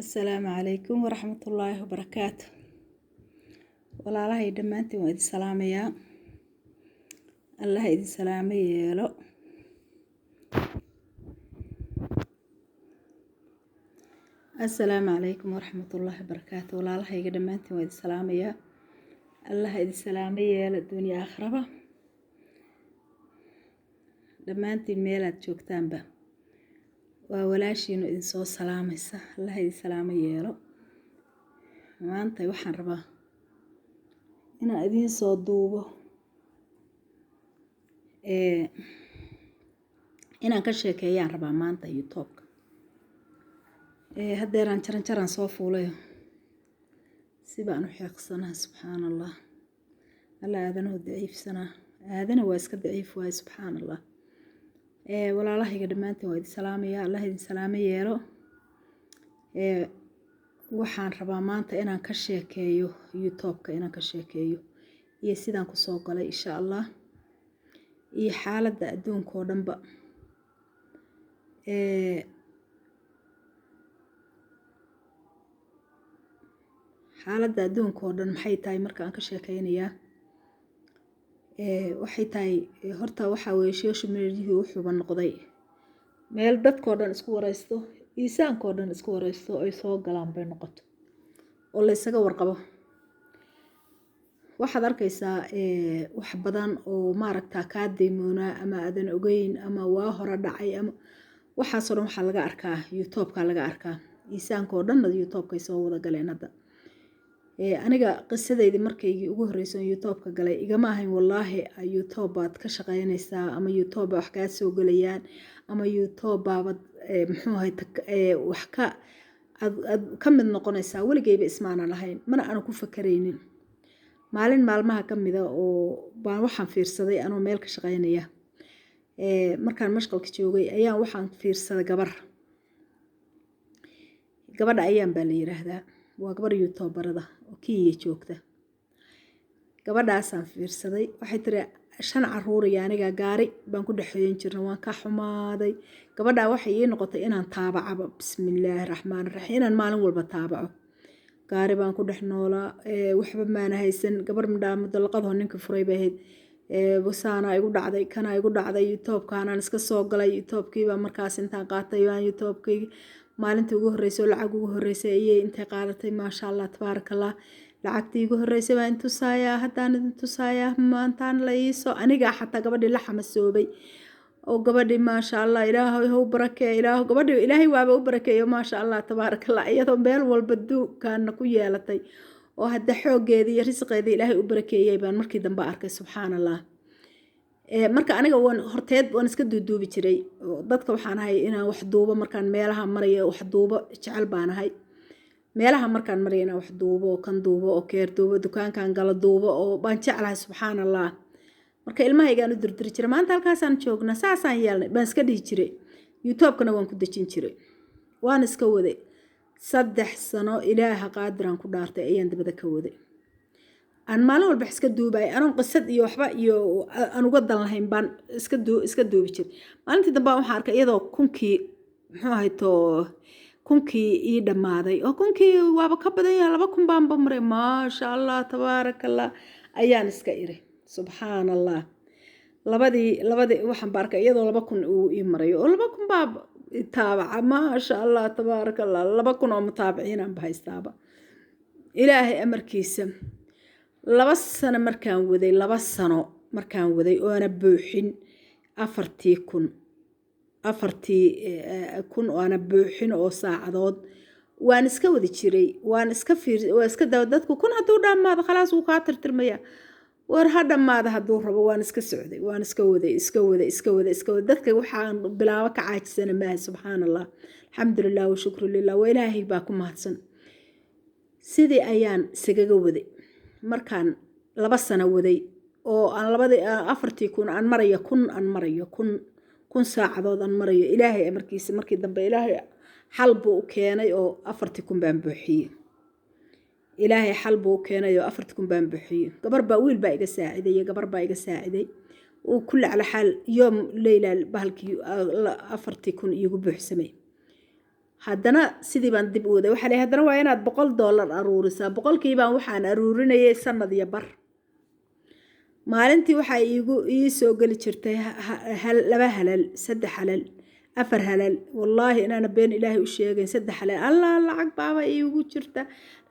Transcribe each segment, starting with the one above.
السلام عليكم ورحمة الله وبركاته. والله هاي دمانتي وإذ السلام يا الله إذ السلام يا لو السلام عليكم ورحمة الله وبركاته. والله هاي دمانتي وإذ السلام يا الله إذ السلام يا للدنيا آخرة دمانتي الميلاد شوكتان با وولاشينو إذ سو سلاميسا الله إذ السلام يا لو maanta waxaan rabaa inaan idiin soo duubo inaan ka sheekeeyaan rabaa maanta YouTube-ka haddeeraan jaran soo fuulay si baan u xeeqsanaa subxaan allah alla aadanahu daciifsanaa aadana waa iska daciif waay subxaan allah walaalahayga dhammaantiin waa idin salaamaya allah idin salaamo yeelo waxaan rabaa maanta inaan ka sheekeeyo YouTube-ka inaan ka sheekeeyo iyo sidaan ku soo galay insha Allah iyo xaaladda adduunka oo dhanba xaaladda adduunka oo dhan maxay tahay marka aan ka sheekeynayaa waxay tahay horta waxa weeye social media wuxuu noqday meel dadkoo dhan isku wareysto iisaankoo dhan isku wareysto ay soo galaan bay noqoto oo la isaga warqabo waxaad arkaysaa wax badan oo maaragtaa kaa deymoonaa ama aadan ogeyn ama waa hore dhacay ama waxaasoo dhan waxaa laga arkaa YouTube-ka laga arkaa iisaankoo dhan YouTube-ka ay soo wada galeen hadda aniga qisadeydii markaygii ugu horreysay YouTube-ka galay igama ahayn wallaahi YouTube baad ka shaqeynaysaa ama YouTube wax kaa soo galayaan ama YouTube baabad muxuu ahay wax ka mid noqonaysaa weligeyba ismaana lahayn mana aanu ku fakaraynin maalin maalmaha ka mida oo baan waxaan fiirsaday anoo meel ka shaqeynaya markaan mashqalka joogay ayaan waxaan fiirsaday gabadha ayaan baa la yiraahdaa waa gabar YouTuberada oo Kenya joogta gabadhaasaan fiirsaday waxay tiri 5 caruur iyo aniga gaari baan ku dhaxeeyin jirnay waan ka xumaaday gabadha waxay ii noqotay inaan taabacaba bismillaahir rahmaanir rahiim inaan maalin walba taabaco gaari baan ku dhex noolaa waxba maana haysan gabar midhaamo dalqadoo ninka furay bay ahayd busaana igu dhacday kana igu dhacday YouTube-kaanaan iska soo galay YouTube-kii baa markaas intaan qaatay waan YouTube-kii maalintii ugu horreysay lacag ugu horreysay ayay intay qaadatay maasha Allah tabaarakallah lacagtii ugu horreysay baan tusaaya haddaan idin tusaaya maantaan la iisoo aniga xataa gabadhii la xamasoobay oo gabadhii maasha Allah ilaahay ha u barakeeyo ilaahay waaba u barakeeyo maasha Allah tabaarakallah iyadoo meel walba duukaana ku yeelatay oo hadda xooggeedii iyo risqeedii ilaahay u barakeeyay baan markii dambe arkay subxaan Allah marka aniga horteed waan iska duuduubi jiray dadka waxaan ahay inaan wax duubo markaan meelaha marayo wax duubo jecel baan ahay meelaha markaan marayo inaan wax duubo kan duubo oo keer duubo dukaankan gala duubo oo baan jeclahay subxaan Allah marka ilmahaygaan u dirdiri jiray maanta halkaasaan joognaa saasaan yeelnay baan iska dhihi jiray YouTube-kana waan ku dejin jiray waan iska waday 3 sano ilaaha qaadiraan ku dhaartay ayaan dabada ka waday aan maalin walba iska duubay anoo qisad iyo waxba iyo aan uga dan lahayn baan iska duubi jiray maalintii dambe waxaan arkay iyadoo kunkii muxuu ahay kunkii ii dhamaaday oo kunkii waaba ka badan yahay 2,000 baan maray maasha Allah tabaarakallah ayaan iska iri subxaan Allah labadii waxaan barkay iyadoo 2,000 uu ii marayo oo 2,000 baa taabaca maasha Allah tabaarakallah 2,000 oo mutaabiciin aan bahaystaaba ilaahay amarkiisa 2 sano markaan waday oo ana buuxin 4,000 oo ana buuxin oo saacadood waan iska wadi jiray waan iska dadku kun haduu dhamaado khalaas uu ka tirtirmaya war ha dhamaado haduu rabo waan iska socday waan iska waday dadka waxaan bilaabo ka caajisana ma subxaan Allah alxamdulillah wa shukru lillah wa ilaahi baa ku mahadsan sidii ayaan isaga waday markaan 2 sano waday oo aan 4,000 aan marayo kun saacadood aan marayo ilaahay amarkiisa markii dambe ilaahay xal buu u keenay oo 4,000 baan buuxiyay ilaahay xal buu u keenay oo 4,000 baan buuxiyay wiil baa iga saaciday oo kulli ala xal yoom leeyla bahalkii 4,000 igu buuxsamay haddana sidii baan dib u waday waxaa leeyahay haddana waa inaad $100 aruurisaa boqolkii baan waxaan aruurinayay sanad iyo bar maalintii waxaa ii soo geli jirtay 2 halal 3 halal 4 halal wallaahi inaana been ilaahay u sheegayn 3 halal allah lacag baaba iigu jirta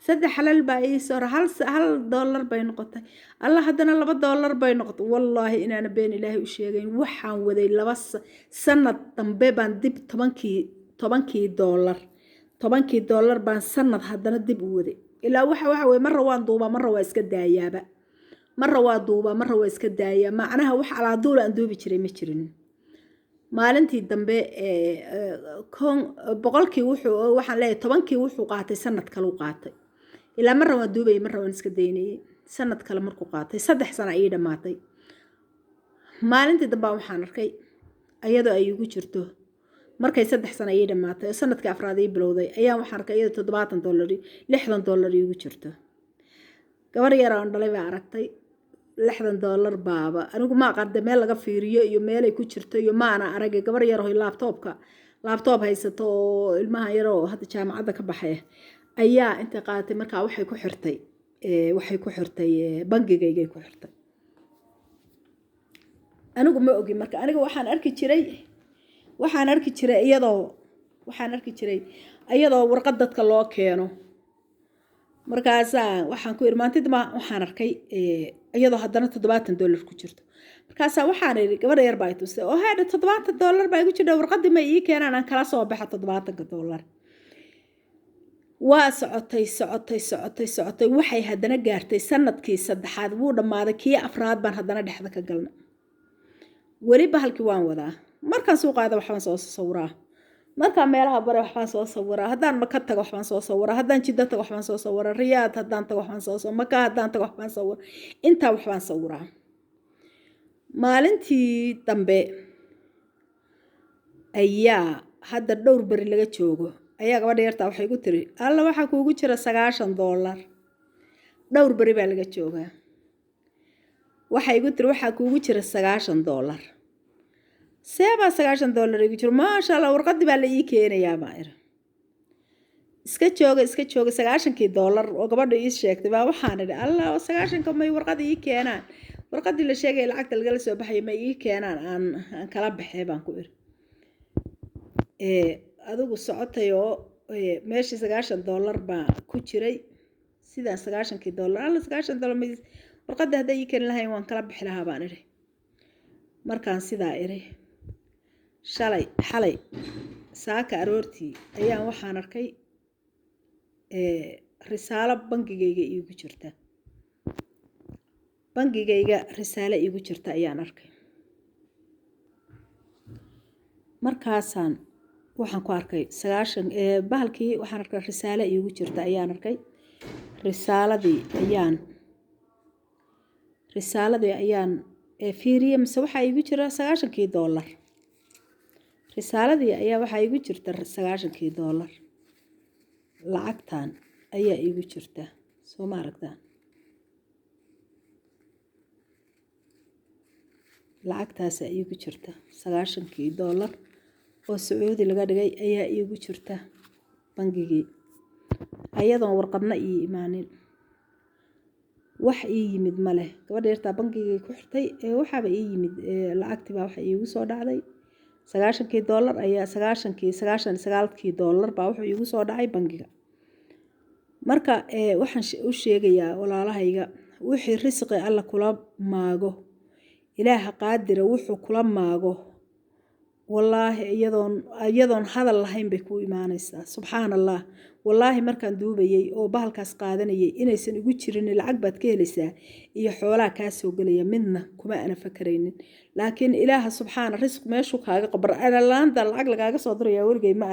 3 halal baa ii soo $1 bay noqotay allah haddana $2 bay noqotay wallaahi inaana been ilaahay u sheegayn waxaan waday 2 sanad dambe baan dib 10 $10 baan sanad haddana dib u waday ilaa waxa way marra waan duubaa marra waa iska daayaaba marra waa duubaa marra waa iska daayaa macnaha wax ala duul aan duubi jiray ma jirin maalintii dambe boqolkii waxaan leeyahay 10kii wuxuu qaatay sanad kale u qaatay ilaa marra waan duubay marra waan iska daynayay sanad kale markuu qaatay 3 sano ay dhamaatay maalintii dambe waxaan arkay ayadoo ay ugu jirto markay 3 sano ay dhamaatay sanadkii afraad ay bilowday ayaan waxaan arkay iyada $70 $60 ugu jirto gabar yar aan dhalay baa aragtay $60 baaba anigu ma aqaan meel laga fiiriyo iyo meel ay ku jirto iyo ma ana arag gabar yar oo laptop haysato oo ilmaha yar oo hadda jaamacadda ka baxay ayaa inta qaatay markaa waxay ku xirtay bangigayga ku xirtay anigu ma ogi marka aniga waxaan arki jiray iyadoo warqad dadka loo keeno markaas waxaan ku irmaantid ma waxaan arkay iyadoo haddana $70 ku jirto markaas waxaan iri gabar yar baa tusay oo haada $70 baa igu jirta warqadii ma ii keenaan aan kala soo baxo $70 waa socotay waxay haddana gaartay sanadkii 3aad wuu dhamaaday kii afraad baan haddana dhexda ka galnay weli bahalkii waan wadaa markaan suuqaada waxbaan soo sawiraa markaan meelaha bare waxbaan soo sawiraa haddaan maka tago waxbaan soo sawiraa haddaan jidda tago waxbaan soo sawiraa riyaad haddaan tago waxbaan soo sawiraa maka haddaan tago waxbaan sawiraa intaa waxbaan sawiraa maalintii dambe ayaa hadda dhowr bari laga joogo ayaa gabadha yartaa waxay ku tiri alla waxaa kuugu jira $90 dhowr bari baa laga joogaa waxay igu tiri waxaa kuugu jira $90 seeba $90 igu jiro maasha Allah warqadii baa la ii keenayaa ma ira iska jooga $90 oo gabadha ii sheegtay baa waxaan idhi Allah 90 may warqadii ii keenaan warqadii la sheegay lacagta laga soo baxay ma ii keenaan aan kala baxay baan ku iri adigu socotay oo meeshii $90 baa ku jiray sida $90 alla $90 warqadii hadday ii keen lahayn waan kala bixi lahaa baan iri markaan sidaa iri xalay saaka aroortii ayaan waxaan arkay risaalo bangigayga iigu jirta ayaan arkay markaasaan waxaan ku arkay 90 bahalkii waxaan arkay risaalo iigu jirta ayaan arkay risaaladii ayaan fiiriye mise waxaa iigu jira $90 risaaladii ayaa waxaa iigu jirta $90 lacagtan ayaa iigu jirta soo ma aragtaan lacagtaasa iigu jirta $90 oo Sacuudi laga dhigay ayaa iigu jirta bangigii ayadoon warqadna ii imaanin wax ii yimid ma leh gabadha yartaa bangigay ku xirtay waxaaba ii yimid lacagtii baa waxa iigu soo dhacday $90 ayaa $99 baa wuxuu iigu soo dhacay bangiga marka waxaan u sheegayaa walaalahayga wixii risqi alla kula maago ilaaha qaadira wuxuu kula maago wallaahi iyadoon hadal lahayn bay ku imaanaysaa subxaan allah wallaahi markaan duubayay oo bahalkaas qaadanayay inaysan igu jirin lacag baad ka helaysaa iyo xoolaha kaa soo gelaya midna kuma ana fakaraynin laakiin ilaaha subxaana risq meeshuu kaaga qabar laanta lacag lagaaga soo dirayaa weligay ma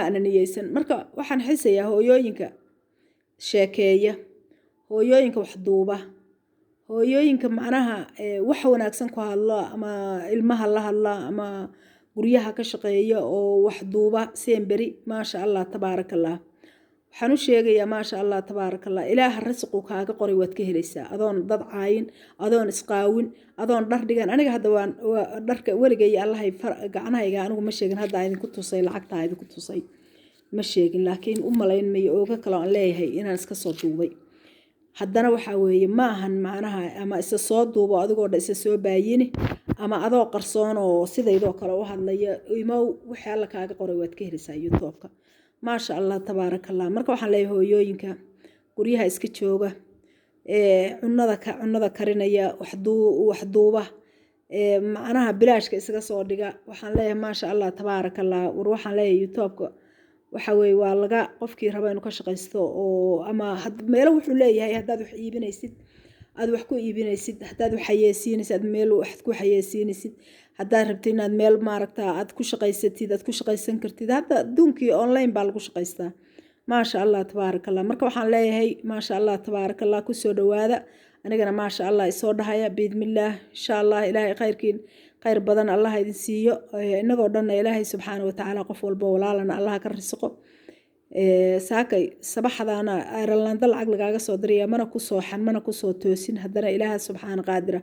ana niyeysan marka waxaan xisayaa hooyooyinka sheekeeya hooyooyinka wax duuba hooyooyinka macnaha wax wanaagsan ku hadla ama ilmaha la hadla ama guryaha ka shaqeeya oo wax duuba seen beri maasha Allah tabaarakallah waxaan u sheegayaa maasha allah tabaaraka allah ilaaha rasiqu kaaga qoray waad ka helaysaa adoon dad caayin adoon isqaawin adoon dhar dhigan aniga hadda waan dharka weligay allahay gacanahayga anigu ma sheegin hadda idinku tusay lacagtaa idinku tusay ma sheegin laakiin u malayn mayo ooga kale aan leeyahay inaan iska soo duubay haddana waxaa weeye ma ahan macnaha ama isa soo duubo adigoo dhan isa soo baayini ama adoo qarsoon oo sidaydoo kale u hadlaya imow wixii alla kaaga qoray waad ka helaysaa youtube-ka maasha allah tabaaraka allah marka waxaan leeyahay hooyooyinka guryaha iska jooga cunada karinaya wax duuba macnaha bilaashka isaga soo dhiga waxaan leeyahay maasha allah tabaaraka allah war waxaan leeyahay youtube-ka waxa weeye waa laga qofkii raba inuu ka shaqaysto oo ama meelo wuxuu leeyahay haddaad wax iibinaysid aad wax ku iibinaysid haddaad wax xayeysiinaysid aad meel wax ku xayeysiinaysid haddaad rabto inaad meel maaragta aad ku shaqaysatid aad ku shaqaysan kartid hadda adduunkii online baa lagu shaqaystaa maasha allah tabaaraka allah marka waxaan leeyahay maasha allah tabaaraka allah kusoo dhawaada anigana maasha allah isoo dhahaya biidmillaah insha allah ilaahay khayrkiin khayr badan allah idin siiyo inagoo dhanna ilaahay subxaana watacaala qof walba walaalana allah ka risqo saakay sabaxdaana ayralanda lacag lagaaga soo diraya mana ku sooxan mana kusoo toosin haddana ilaaha subxaana qaadira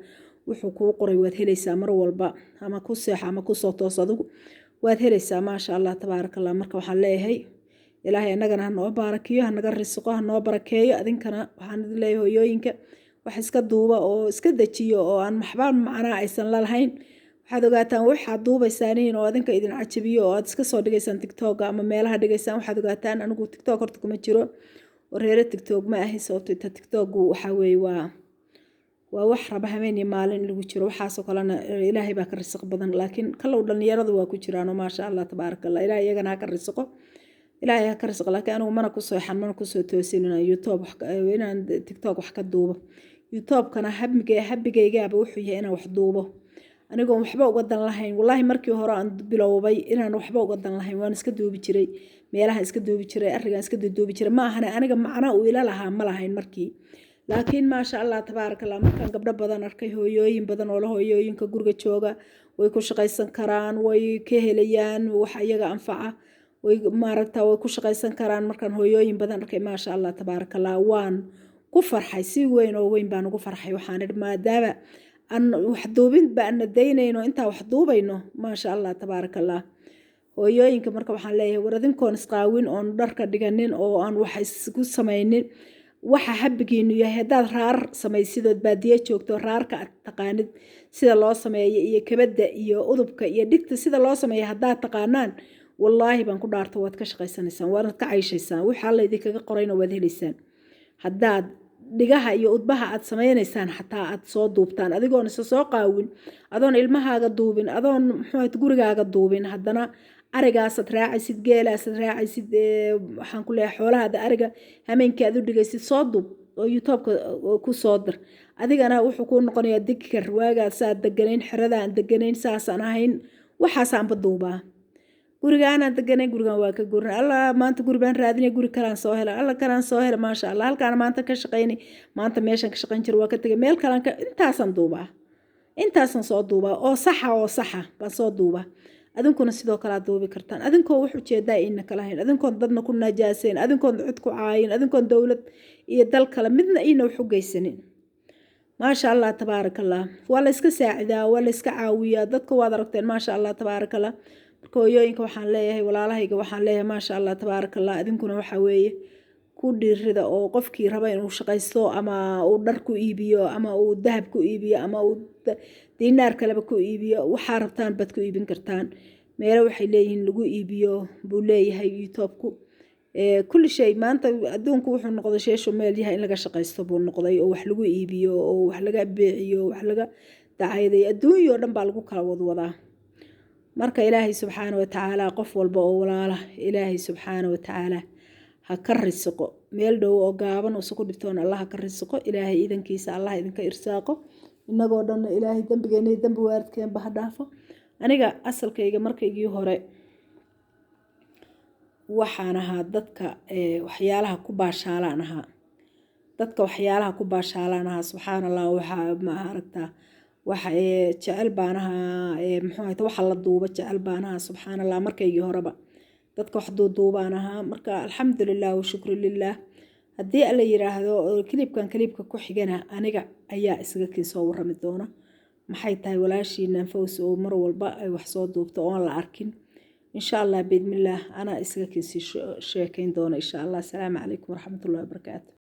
wuxuu kuu qoray waad helaysaa mar walba ama ku seex ama kusoo toos adigu waad helaysaa maasha allah tabaaraka allah marka waxaan leeyahay ilaahay annagana ha noo baarakiyo ha naga risqo ha noo barakeeyo adinkana waxaan idin leeyahay hooyooyinka wax iska duuba oo iska dejiyo oo aan waxba macnaa aysan la lahayn waxaad ogaataan waxaad duubaysaaniin oo adinka idin cajabiyo oo aad iska soo dhigaysaan tiktok ama meelaha dhigaysaan waxaad ogaataan anigu tiktok horta kuma jiro oo reere tiktok ma ahi sababto inta tiktoku waxaa weeye waa wax raba habeen iyo maalin lagu jiro waxaasoo kalena ilaahay baa ka risq badan laakiin kalow dhalinyaradu waa ku jiraano maasha allah tabaaraka allah ilaahay iyagana ha ka risqo ilaahay ha ka risqo laakiin anigu mana ku sooxan mana kusoo toosin inaan youtube inaan tiktok wax ka duubo youtube-kana habigaygaaba wuxuu yahay inaan wax duubo anigoon waxba uga dan lahayn wallaahi markii hore aan bilowbay inaan waxba uga dan lahayn waan iska duubi jiray meelaha iska duubi jiray arrigaan iska duubi jiray ma ahane aniga macna uu ila lahaa ma lahayn markii laakiin maasha allah tabaaraka allah markaan gabdho badan arkay hooyooyin badan oo la hooyooyinka guriga jooga way ku shaqaysan karaan way ka helayaan wax iyaga anfaca way maaragta way ku shaqaysan karaan markaan hooyooyin badan arkay maasha allah tabaaraka allah waan ku farxay si weyn oo weyn baan ugu farxay waxaan idhi maadaama aan wax duubin baan daynayno intaa wax duubayno maasha allah tabaaraka allah hooyooyinka marka waxaan leeyahay war adinkoon isqaawin oon dharka dhiganin oo aan wax isku samaynin waxa habigiinu yahay haddaad raar samaysidood baadiye joogto raarka aad taqaanid sida loo sameeyo iyo kabadda iyo udubka iyo dhigta sida loo sameeyo haddaad taqaanaan wallaahi baan ku dhaarto waad ka shaqaysanaysaan waad ka cayshaysaan wixii alla idinkaga qorayna waad helaysaan haddaad dhigaha iyo udbaha aad samaynaysaan xataa aad soo duubtaan adigoon isa soo qaawin adoon ilmahaaga duubin adoon muxuu gurigaaga duubin haddana arigaasaad raacaysid geelaasaad raacaysid waxaan ku leeyahay xoolahaada ariga hameenkii aad u dhigaysid soo duub oo youtube-ka ku soo dir adigana wuxuu kuu noqonayaa digkar waagaas aad deganayn xeradaan deganayn saasaan ahayn waxaasaanba duubaa gurigaanaan deganayn gurigaan waa ka gurin alla maanta guri baan raadinay guri kalaan soo hela alla kalaan soo hela maasha allah halkaan maanta ka shaqaynay maanta meeshaan ka shaqayn jiro waa ka tegay meel kalaan intaasaan duubaa intaasaan soo duubaa oo saxa baan soo duubaa adinkuna sidoo kale aad duubi kartaan adinkoo wax ujeedaa ina kala hayn adinkoon dadna ku najaasayn adinkoon cid ku caayin adinkoon dowlad iyo dal kale midna ina wax u geysanin maasha allah tabaaraka allah waa la iska saacidaa waa la iska caawiyaa dadka waad aragteen maasha allah tabaaraka allah marka hooyooyinka waxaan leeyahay walaalahayga waxaan leeyahay maasha allah tabaaraka allah adinkuna waxaa weeye ku dhiirida oo qofkii raba inuu shaqaysto ama uu dhar ku iibiyo ama uu dahab ku iibiyo ama uu diinaar kaleba ku iibiyo waxaa rabtaan baad ku iibin kartaan meelo waxay leeyihiin lagu iibiyo buu leeyahay youtube-ku kulli shay maanta adduunku wuxuu noqday sheeshu meel yahay in laga shaqaysto buu noqday oo wax lagu iibiyo oo wax laga beeciyo wax laga dacayday adduunyoo dhan baa lagu kala wadwadaa marka ilaahay subxaana watacaala qof walba oo walaala ilaahay subxaana watacaala ha ka risqo meel dhow oo gaaban oo isku dhibtoon allah ha ka risqo ilaahay idankiisa allah idinka irsaaqo inagoo dhanna ilaahay dambigeena iyo dambi waaridkeenba ha dhaafo aniga asalkayga markaygii hore waxaan ahaa dadka waxyaalaha ku baashaalaan ahaa subxaan allah waxaa ma aragtaa waxa jecel baan ahaa muxuu ahayd waxa la duuba jecel baan ahaa subxaan allah markaygii horeba dadka wax duuduubaan ahaa marka alxamdulilah washukru lilah haddii alla yiraahdo kilibka ku xigana aniga ayaa isaga kii soo warrami doona maxay tahay walaashiina Faws oo mar walba ay wax soo duubto oo aan la arkin insha Allah bidmillah ana isaga kii sheekayn doona insha Allah. Assalaamu calaykum waraxmatullaahi wabarakaatuh.